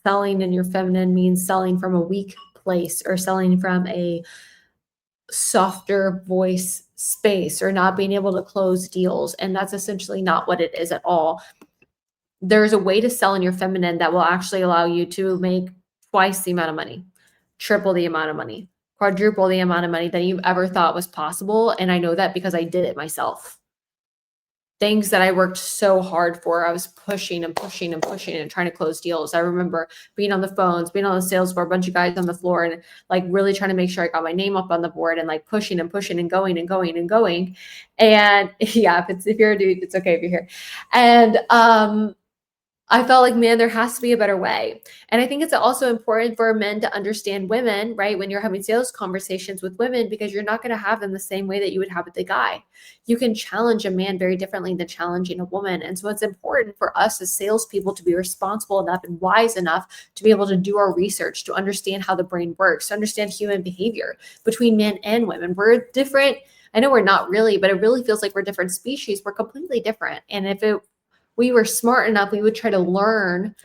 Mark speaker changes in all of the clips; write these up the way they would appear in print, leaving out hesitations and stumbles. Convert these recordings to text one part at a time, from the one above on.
Speaker 1: selling in your feminine means selling from a weak place or selling from a softer voice space or not being able to close deals. And that's essentially not what it is at all. There's a way to sell in your feminine that will actually allow you to make twice the amount of money, triple the amount of money, quadruple the amount of money that you ever thought was possible. And I know that because I did it myself. Things that I worked so hard for, I was pushing and pushing and pushing and trying to close deals. I remember being on the phones, being on the sales floor, a bunch of guys on the floor, and like really trying to make sure I got my name up on the board and like pushing and pushing and going and going and going. And yeah, if you're a dude, it's okay if you're here. And I felt like, man, there has to be a better way. And I think it's also important for men to understand women, right? When you're having sales conversations with women, because you're not going to have them the same way that you would have with a guy. You can challenge a man very differently than challenging a woman. And so it's important for us as salespeople to be responsible enough and wise enough to be able to do our research, to understand how the brain works, to understand human behavior between men and women. We're different. I know we're not really, but it really feels like we're different species. We're completely different. And if we were smart enough, we would try to learn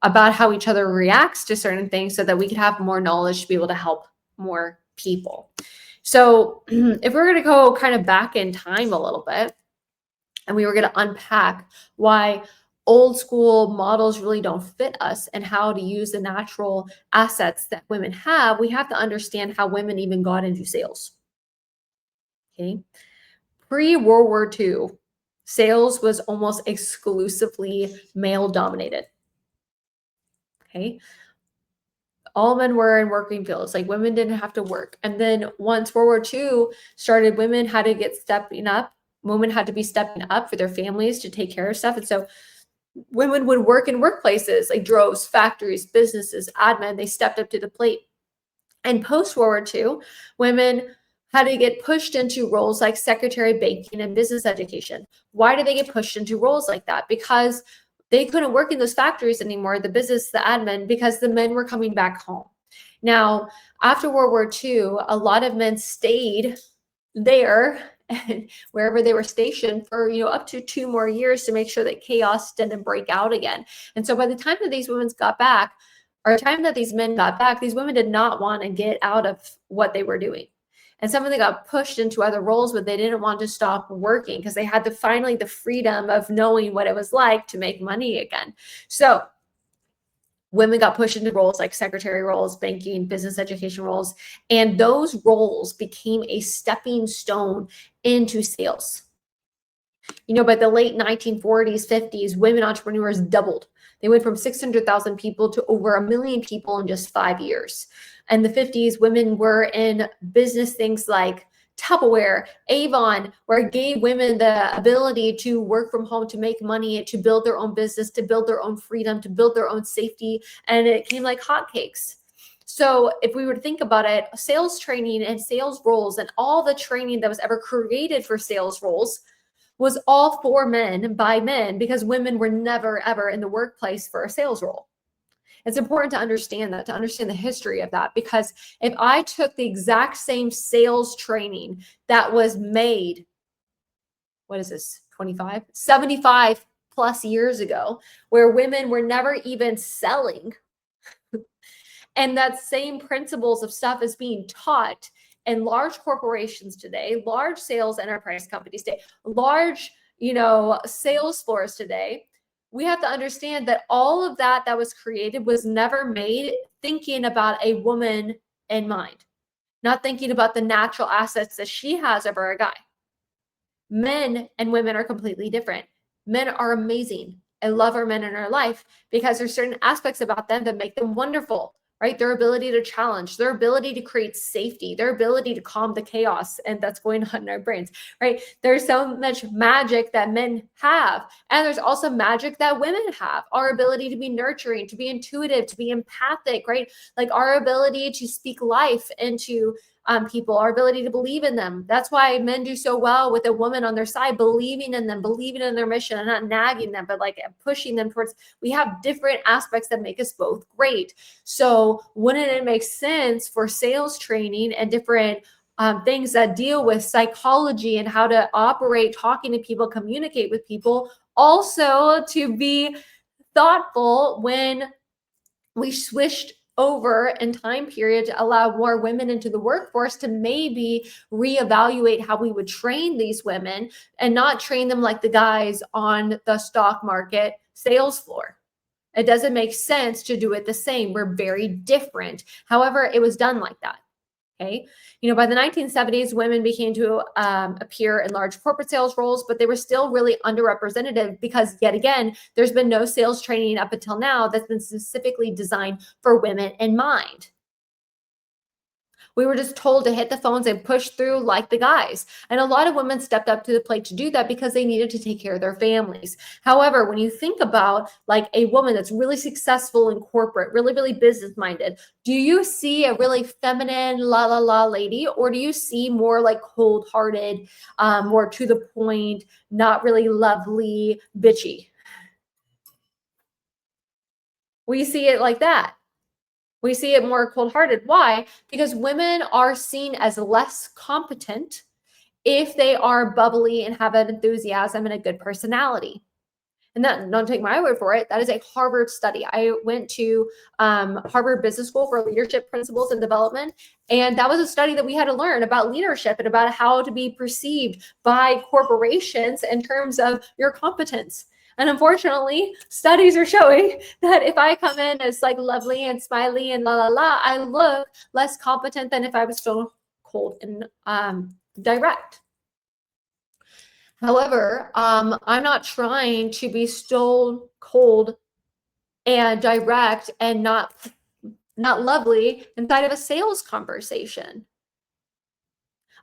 Speaker 1: about how each other reacts to certain things so that we could have more knowledge to be able to help more people. So if we're going to go kind of back in time a little bit, and we were going to unpack why old school models really don't fit us and how to use the natural assets that women have, we have to understand how women even got into sales. Okay. Pre-World War II, sales was almost exclusively male dominated. Okay. All men were in working fields, like women didn't have to work. And then once World War II started, women had to get stepping up. Women had to be stepping up for their families to take care of stuff. And so women would work in workplaces like droves, factories, businesses, admin. They stepped up to the plate. And post-World War II, women had to get pushed into roles like secretary, banking, and business education. Why did they get pushed into roles like that? Because they couldn't work in those factories anymore, the business, the admin, because the men were coming back home. Now, after World War II, a lot of men stayed there and wherever they were stationed for, up to 2 more years to make sure that chaos didn't break out again. And so by the time that these women got back, or the time that these men got back, these women did not want to get out of what they were doing. And some of them got pushed into other roles, but they didn't want to stop working because they had finally the freedom of knowing what it was like to make money again. So women got pushed into roles like secretary roles, banking, business education roles, and those roles became a stepping stone into sales. By the late 1940s, 50s, women entrepreneurs doubled. They went from 600,000 people to over 1 million people in just 5 years. In the 50s, women were in business things like Tupperware, Avon, where it gave women the ability to work from home, to make money, to build their own business, to build their own freedom, to build their own safety. And it came like hotcakes. So if we were to think about it, sales training and sales roles and all the training that was ever created for sales roles was all for men by men, because women were never, ever in the workplace for a sales role. It's important to understand that, to understand the history of that, because if I took the exact same sales training that was made, 75 plus years ago, where women were never even selling, and that same principles of stuff is being taught in large corporations today, large sales enterprise companies today, large, sales floors today, we have to understand that all of that was created was never made thinking about a woman in mind, not thinking about the natural assets that she has over a guy. Men and women are completely different. Men are amazing. I love our men in our life because there's certain aspects about them that make them wonderful. Right? Their ability to challenge, their ability to create safety, their ability to calm the chaos and that's going on in our brains, right? There's so much magic that men have. And there's also magic that women have. Our ability to be nurturing, to be intuitive, to be empathic, right? Like our ability to speak life into people, our ability to believe in them. That's why men do so well with a woman on their side, believing in them, believing in their mission, and not nagging them, but like pushing them towards. We have different aspects that make us both great. So wouldn't it make sense for sales training and different things that deal with psychology and how to operate, talking to people, communicate with people, also to be thoughtful when we switched over in time period to allow more women into the workforce to maybe reevaluate how we would train these women and not train them like the guys on the stock market sales floor. It doesn't make sense to do it the same. We're very different. However, it was done like that. Okay. By the 1970s, women began to appear in large corporate sales roles, but they were still really underrepresented because, yet again, there's been no sales training up until now that's been specifically designed for women in mind. We were just told to hit the phones and push through like the guys. And a lot of women stepped up to the plate to do that because they needed to take care of their families. However, when you think about like a woman that's really successful in corporate, really, really business minded, do you see a really feminine la la la lady, or do you see more like cold hearted, more to the point, not really lovely, bitchy? We see it like that. We see it more cold-hearted. Why? Because women are seen as less competent if they are bubbly and have an enthusiasm and a good personality. And that, don't take my word for it, that is a Harvard study. I went to Harvard Business School for Leadership Principles and Development, and that was a study that we had to learn about leadership and about how to be perceived by corporations in terms of your competence. And unfortunately, studies are showing that if I come in as like lovely and smiley and la la la, I look less competent than if I was so cold and direct. However, I'm not trying to be so cold and direct and not lovely inside of a sales conversation.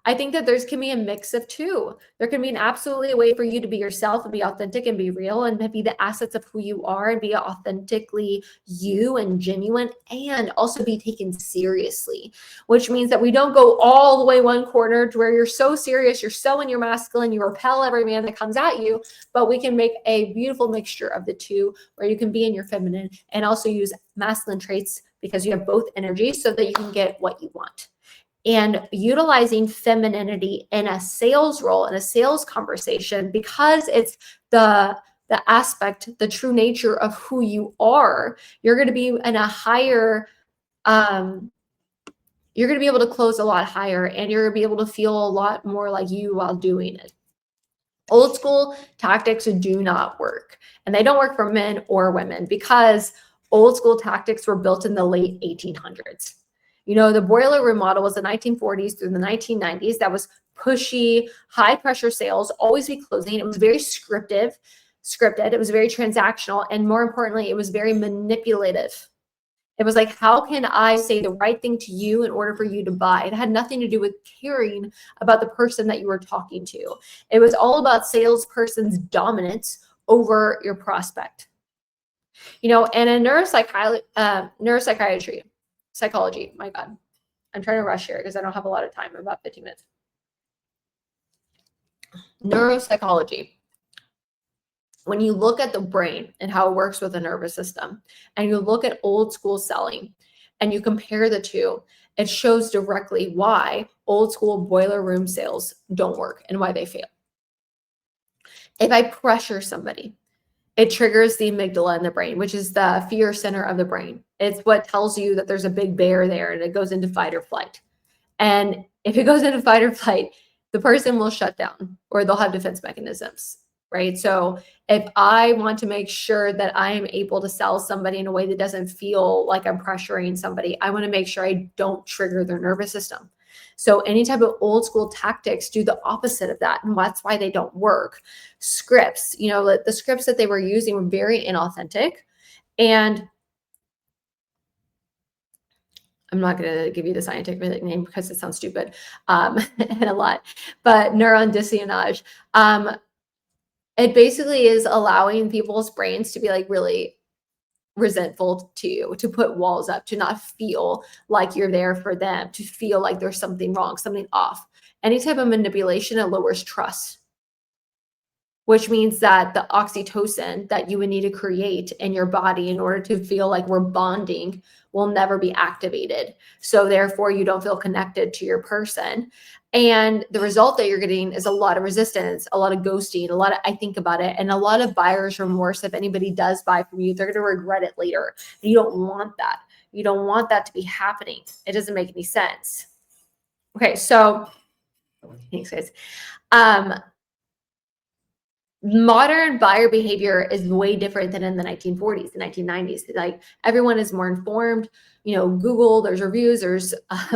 Speaker 1: I think that can be a mix of two. There can be an absolutely a way for you to be yourself and be authentic and be real and be the assets of who you are and be authentically you and genuine, and also be taken seriously, which means that we don't go all the way one corner to where you're so serious, you're so in your masculine, you repel every man that comes at you, but we can make a beautiful mixture of the two where you can be in your feminine and also use masculine traits because you have both energies so that you can get what you want. And utilizing femininity in a sales role, in a sales conversation, because it's the aspect, the true nature of who you are, you're going to be in a higher, you're going to be able to close a lot higher, and you're going to be able to feel a lot more like you while doing it. Old school tactics do not work, and they don't work for men or women because old school tactics were built in the late 1800s. The boiler room model was the 1940s through the 1990s. That was pushy, high pressure sales, always be closing. It was very scripted. It was very transactional. And more importantly, it was very manipulative. It was like, how can I say the right thing to you in order for you to buy? It had nothing to do with caring about the person that you were talking to. It was all about salesperson's dominance over your prospect. And in psychology, my God, I'm trying to rush here because I don't have a lot of time, about 15 minutes. Neuropsychology. When you look at the brain and how it works with the nervous system, and you look at old school selling and you compare the two, it shows directly why old school boiler room sales don't work and why they fail. If I pressure somebody, it triggers the amygdala in the brain, which is the fear center of the brain. It's what tells you that there's a big bear there and it goes into fight or flight. And if it goes into fight or flight, the person will shut down or they'll have defense mechanisms, right? So if I want to make sure that I am able to sell somebody in a way that doesn't feel like I'm pressuring somebody, I want to make sure I don't trigger their nervous system. So any type of old school tactics do the opposite of that. And that's why they don't work. Scripts, the scripts that they were using were very inauthentic. And I'm not going to give you the scientific name because it sounds stupid and a lot, but neuron dissonance. It basically is allowing people's brains to be like really resentful to you, to put walls up, to not feel like you're there for them, to feel like there's something wrong, something off. Any type of manipulation, it lowers trust, which means that the oxytocin that you would need to create in your body in order to feel like we're bonding will never be activated. So therefore, you don't feel connected to your person. And the result that you're getting is a lot of resistance, a lot of ghosting, a lot of I think about it, and a lot of buyer's remorse. If anybody does buy from you, they're going to regret it later. And you don't want that. You don't want that to be happening. It doesn't make any sense. Okay, so thanks, guys. Modern buyer behavior is way different than in the 1940s, the 1990s. Like everyone is more informed. Google, there's reviews, there's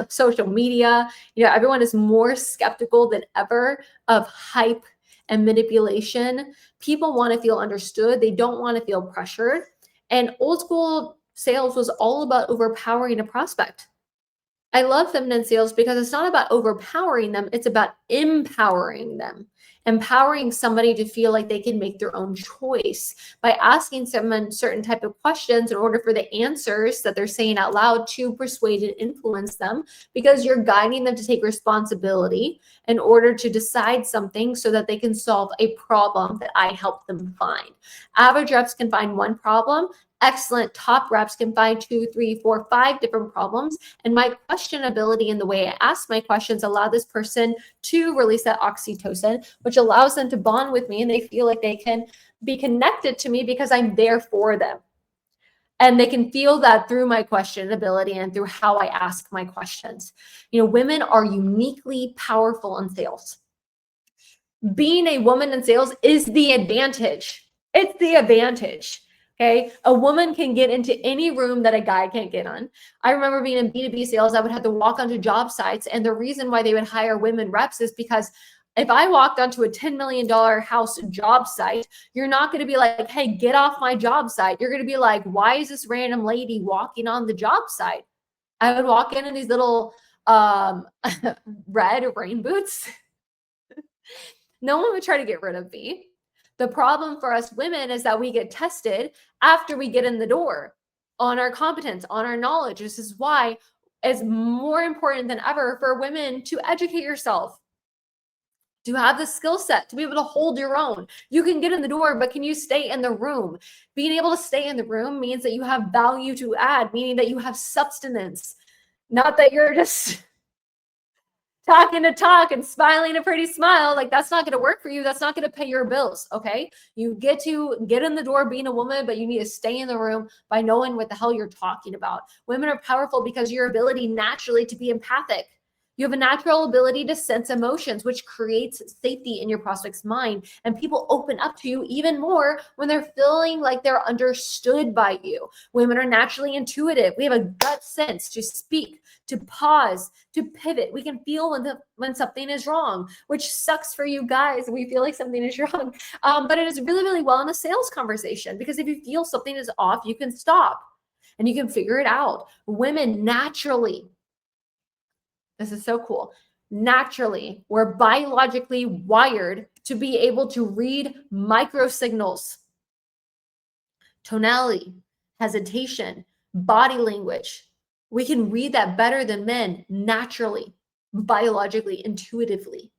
Speaker 1: social media. Everyone is more skeptical than ever of hype and manipulation. People want to feel understood. They don't want to feel pressured. And old school sales was all about overpowering a prospect. I love feminine sales because it's not about overpowering them. It's about empowering them. Empowering somebody to feel like they can make their own choice by asking someone certain type of questions in order for the answers that they're saying out loud to persuade and influence them, because you're guiding them to take responsibility in order to decide something so that they can solve a problem that I help them find. Average reps can find one problem. Excellent top reps can find 2, 3, 4, 5 different problems. And my question ability and the way I ask my questions allow this person to release that oxytocin, which allows them to bond with me, and they feel like they can be connected to me because I'm there for them. And they can feel that through my question ability and through how I ask my questions. Women are uniquely powerful in sales. Being a woman in sales is the advantage. It's the advantage. Okay. A woman can get into any room that a guy can't get on. I remember being in B2B sales, I would have to walk onto job sites. And the reason why they would hire women reps is because if I walked onto a $10 million house job site, you're not going to be like, hey, get off my job site. You're going to be like, why is this random lady walking on the job site? I would walk in these little red rain boots. No one would try to get rid of me. The problem for us women is that we get tested after we get in the door on our competence, on our knowledge. This is why it's more important than ever for women to educate yourself, to have the skill set, to be able to hold your own. You can get in the door, but can you stay in the room? Being able to stay in the room means that you have value to add, meaning that you have substance, not that you're just talking to talk and smiling a pretty smile. Like, that's not going to work for you. That's not going to pay your bills. Okay. You get to get in the door being a woman, but you need to stay in the room by knowing what the hell you're talking about. Women are powerful because your ability naturally to be empathic. You have a natural ability to sense emotions, which creates safety in your prospect's mind. And people open up to you even more when they're feeling like they're understood by you. Women are naturally intuitive. We have a gut sense to speak, to pause, to pivot. We can feel when something is wrong, which sucks for you guys. We feel like something is wrong. But it is really, really well in a sales conversation, because if you feel something is off, you can stop and you can figure it out. Women naturally, this is so cool. Naturally, we're biologically wired to be able to read micro signals, tonality, hesitation, body language. We can read that better than men naturally, biologically, intuitively,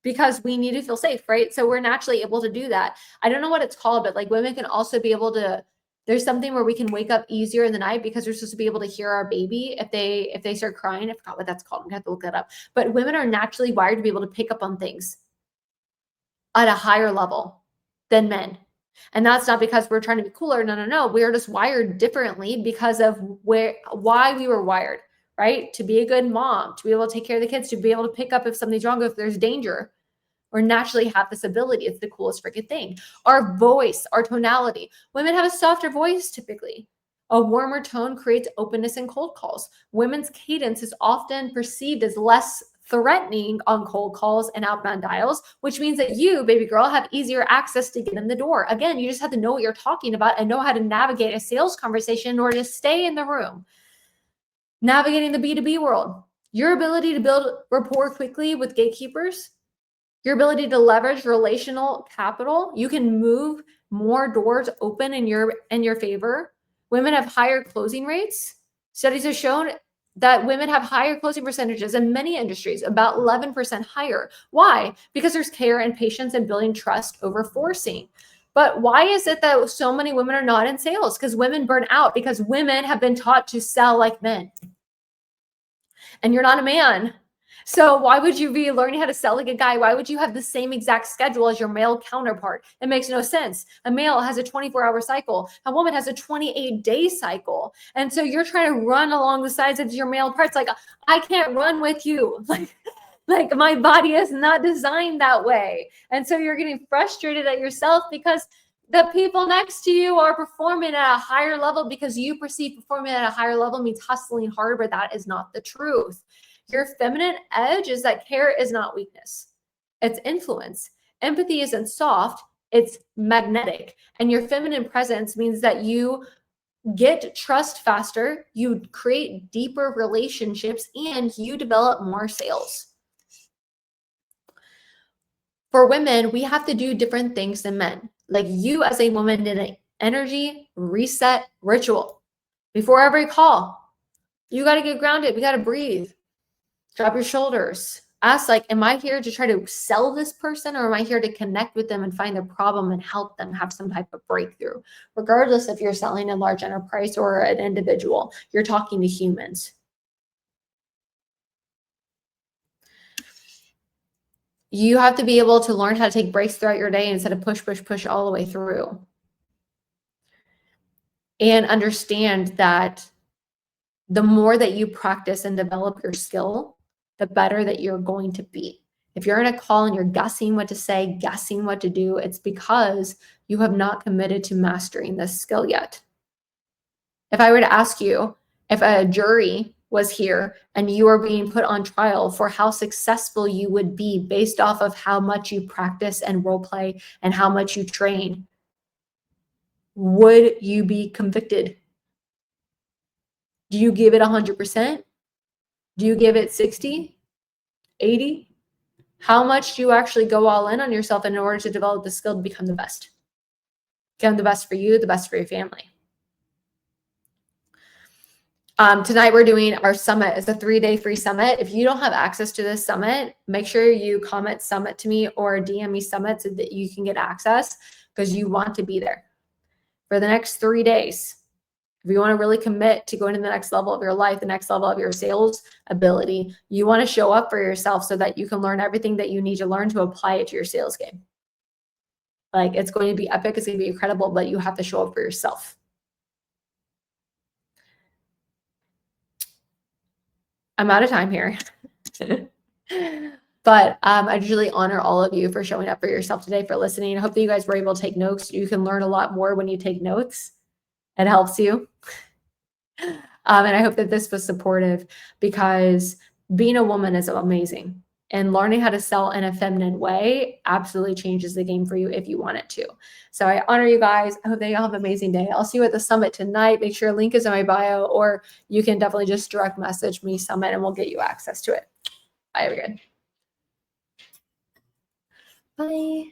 Speaker 1: because we need to feel safe, right? So we're naturally able to do that. I don't know what it's called, but like women can also be able to, there's something where we can wake up easier in the night because we're supposed to be able to hear our baby if they start crying. I forgot what that's called. I'm gonna have to look that up. But women are naturally wired to be able to pick up on things at a higher level than men. And that's not because we're trying to be cooler. No. We are just wired differently because of why we were wired, right? To be a good mom, to be able to take care of the kids, to be able to pick up if something's wrong, if there's danger. Or naturally have this ability. It's the coolest freaking thing. Our voice, our tonality. Women have a softer voice typically. A warmer tone creates openness in cold calls. Women's cadence is often perceived as less threatening on cold calls and outbound dials, which means that you, baby girl, have easier access to get in the door. Again, you just have to know what you're talking about and know how to navigate a sales conversation in order to stay in the room. Navigating the B2B world. Your ability to build rapport quickly with gatekeepers, your ability to leverage relational capital. You can move more doors open in your favor. Women have higher closing rates. Studies have shown that women have higher closing percentages in many industries, about 11% higher. Why? Because there's care and patience and building trust over forcing. But why is it that so many women are not in sales? Because women burn out, because women have been taught to sell like men. And you're not a man. So why would you be learning how to sell like a guy? Why would you have the same exact schedule as your male counterpart? It makes no sense. A male has a 24-hour cycle. A woman has a 28-day cycle. And so you're trying to run along the sides of your male parts. Like, I can't run with you. Like my body is not designed that way. And so you're getting frustrated at yourself because the people next to you are performing at a higher level because you perceive performing at a higher level means hustling hard, but that is not the truth. Your feminine edge is that care is not weakness. It's influence. Empathy isn't soft, it's magnetic. And your feminine presence means that you get trust faster, you create deeper relationships, and you develop more sales. For women, we have to do different things than men. Like you as a woman did an energy reset ritual. Before every call, you got to get grounded. We got to breathe. Drop your shoulders. Ask, like, am I here to try to sell this person, or am I here to connect with them and find their problem and help them have some type of breakthrough? Regardless if you're selling a large enterprise or an individual, you're talking to humans. You have to be able to learn how to take breaks throughout your day instead of push all the way through. And understand that the more that you practice and develop your skill, the better that you're going to be. If you're in a call and you're guessing what to say, guessing what to do, it's because you have not committed to mastering this skill yet. If I were to ask you, if a jury was here and you are being put on trial for how successful you would be based off of how much you practice and role play and how much you train, would you be convicted? Do you give it 100%? Do you give it 60, 80? How much do you actually go all in on yourself in order to develop the skill to become the best? Become the best for you, the best for your family. Tonight we're doing our summit. It's a 3-day free summit. If you don't have access to this summit, make sure you comment summit to me or DM me summit so that you can get access, because you want to be there for the next 3 days. If you want to really commit to going to the next level of your life, the next level of your sales ability, you want to show up for yourself so that you can learn everything that you need to learn to apply it to your sales game. Like, it's going to be epic. It's going to be incredible, but you have to show up for yourself. I'm out of time here. But I really honor all of you for showing up for yourself today, for listening. I hope that you guys were able to take notes. You can learn a lot more when you take notes. It helps you. And I hope that this was supportive, because being a woman is amazing. And learning how to sell in a feminine way absolutely changes the game for you if you want it to. So I honor you guys. I hope that you all have an amazing day. I'll see you at the summit tonight. Make sure a link is in my bio, or you can definitely just direct message me summit and we'll get you access to it. Bye, everyone. Bye.